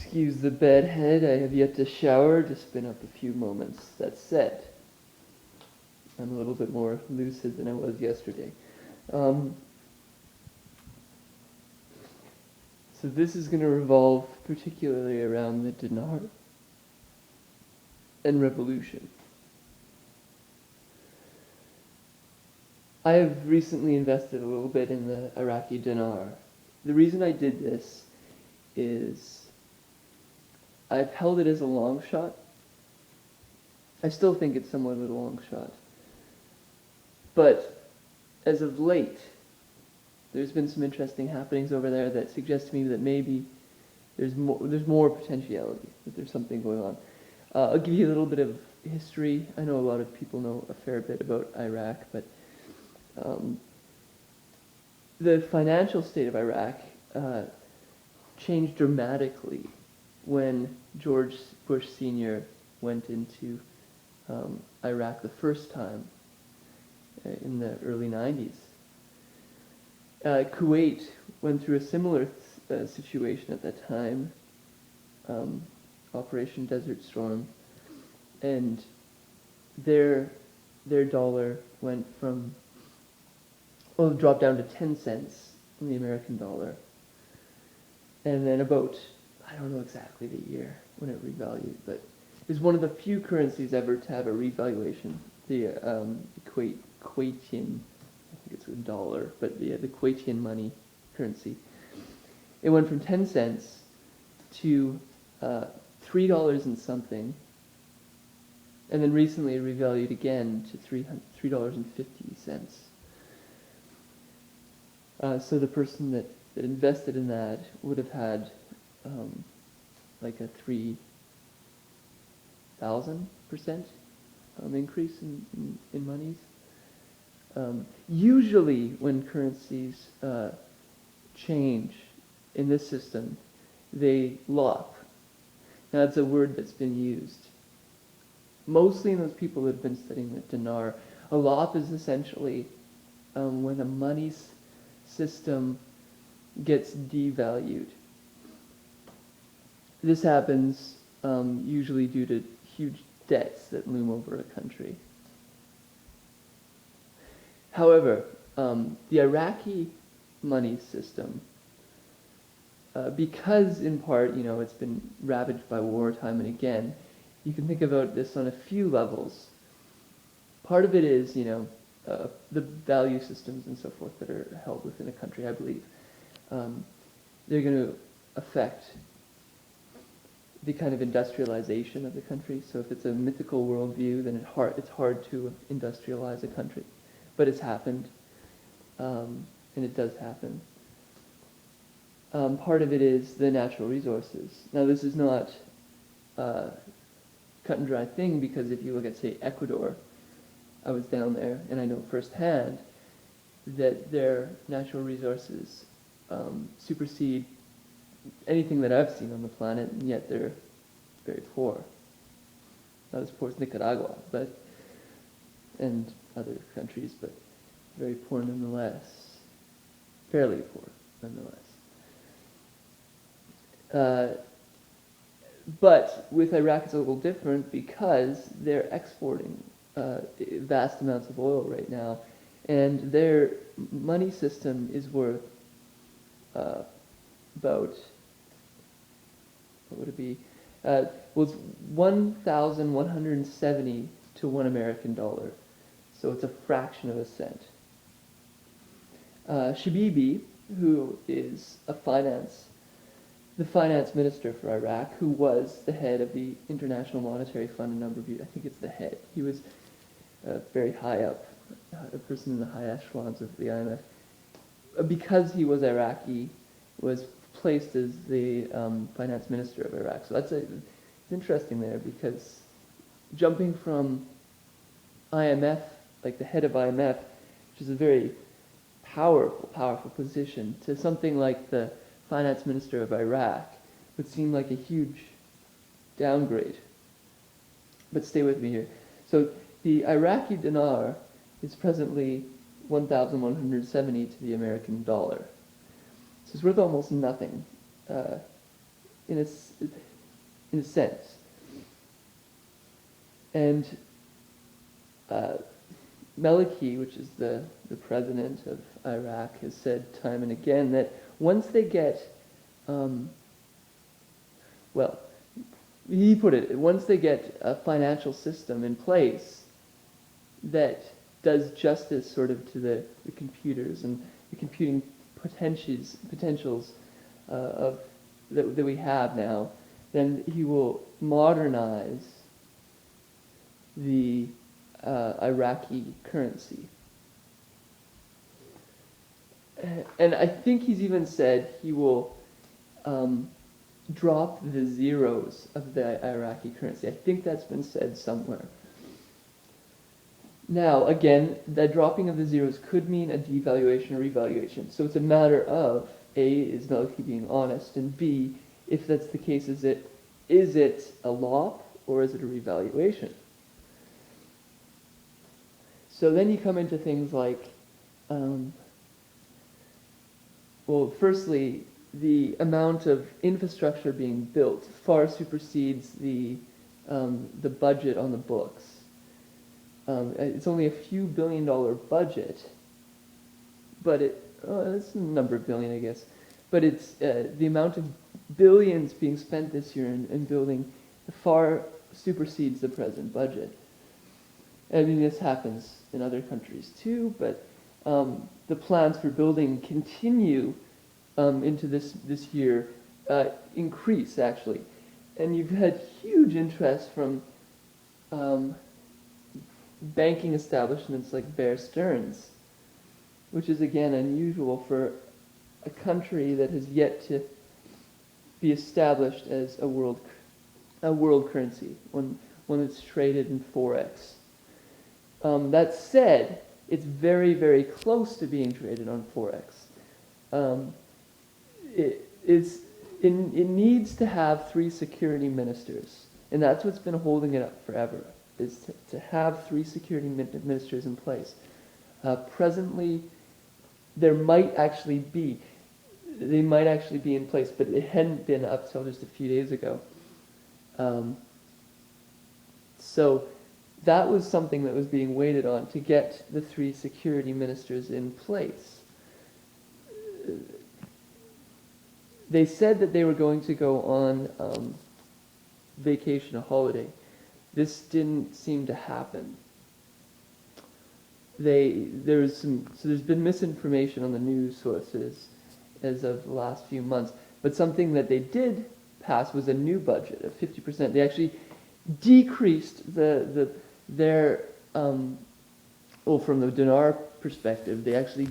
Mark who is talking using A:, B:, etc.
A: Excuse the bedhead, I have yet to shower, just been up a few moments. That said, I'm a little bit more lucid than I was yesterday. So this is going to revolve particularly around the dinar and revolution. I have recently invested a little bit in the Iraqi dinar. The reason I did this is I've held it as a long shot. I still think it's somewhat of a long shot. But as of late, there's been some interesting happenings over there that suggest to me that maybe there's more potentiality, that there's something going on. I'll give you a little bit of history. I know a lot of people know a fair bit about Iraq, but the financial state of Iraq changed dramatically when George Bush Sr. went into Iraq the first time in the early 90s. Kuwait went through a similar situation at that time, Operation Desert Storm, and their dollar went from, well, it dropped down to 10 cents in the American dollar. And then about, I don't know exactly the year when it revalued, but it was one of the few currencies ever to have a revaluation. The Kuwaitian, I think it's a dollar, but the Kuwaitian money currency. It went from 10 cents to $3 and something, and then recently it revalued again to $3.50. So the person that invested in that would have had like a 3,000% increase in monies. Usually when currencies change in this system, they lop. Now that's a word that's been used mostly in those people that have been studying the dinar. A lop is essentially when a money system gets devalued. This happens usually due to huge debts that loom over a country. However, the Iraqi money system, because in part, it's been ravaged by war time and again, you can think about this on a few levels. Part of it is, the value systems and so forth that are held within a country, I believe. They're going to affect the kind of industrialization of the country. So if it's a mythical worldview, then it's hard to industrialize a country. But it's happened, and it does happen. Part of it is the natural resources. Now this is not a cut and dry thing, because if you look at, say, Ecuador, I was down there, and I know firsthand that their natural resources supersede anything that I've seen on the planet, and yet they're very poor. Not as poor as Nicaragua, and other countries, but very poor nonetheless. Fairly poor nonetheless. But with Iraq it's a little different, because they're exporting vast amounts of oil right now, and their money system is worth about, what would it be? Was 1,170 to $1 American dollar, so it's a fraction of a cent. Shabibi, who is the finance minister for Iraq, who was the head of the International Monetary Fund a number of years. I think it's the head. He was very high up, a person in the high echelons of the IMF. Because he was Iraqi, was placed as the finance minister of Iraq. So it's interesting there, because jumping from IMF, like the head of IMF, which is a very powerful position, to something like the finance minister of Iraq would seem like a huge downgrade. But stay with me here. So the Iraqi dinar is presently 1,170 to the American dollar. So it's worth almost nothing. in a sense. And Maliki, which is the president of Iraq, has said time and again that once they get, well, he put it, once they get a financial system in place that does justice sort of to the computers and the computing potentials of that we have now, then he will modernize the Iraqi currency. And I think he's even said he will drop the zeros of the Iraqi currency. I think that's been said somewhere. Now, again, the dropping of the zeros could mean a devaluation or revaluation. So it's a matter of, A, is Maliki being honest, and B, if that's the case, is it a LOP or is it a revaluation? So then you come into things like, well, firstly, the amount of infrastructure being built far supersedes the budget on the books. It's only a few $billion budget, but it's a number of billion, I guess. But it's the amount of billions being spent this year in building far supersedes the present budget. I mean, this happens in other countries too, but the plans for building continue into this year, increase actually. And you've had huge interest from banking establishments like Bear Stearns, which is again unusual for a country that has yet to be established as a world currency, one that's traded in Forex. That said, it's very, very close to being traded on Forex. It needs to have 3 security ministers, and that's what's been holding it up forever, is to have 3 security ministers in place. Presently, they might actually be in place, but it hadn't been up till just a few days ago. So that was something that was being waited on, to get the 3 security ministers in place. They said that they were going to go on vacation, a holiday. This didn't seem to happen. There's been misinformation on the news sources as of the last few months, but something that they did pass was a new budget of 50%. They actually decreased their from the Dinar perspective, they actually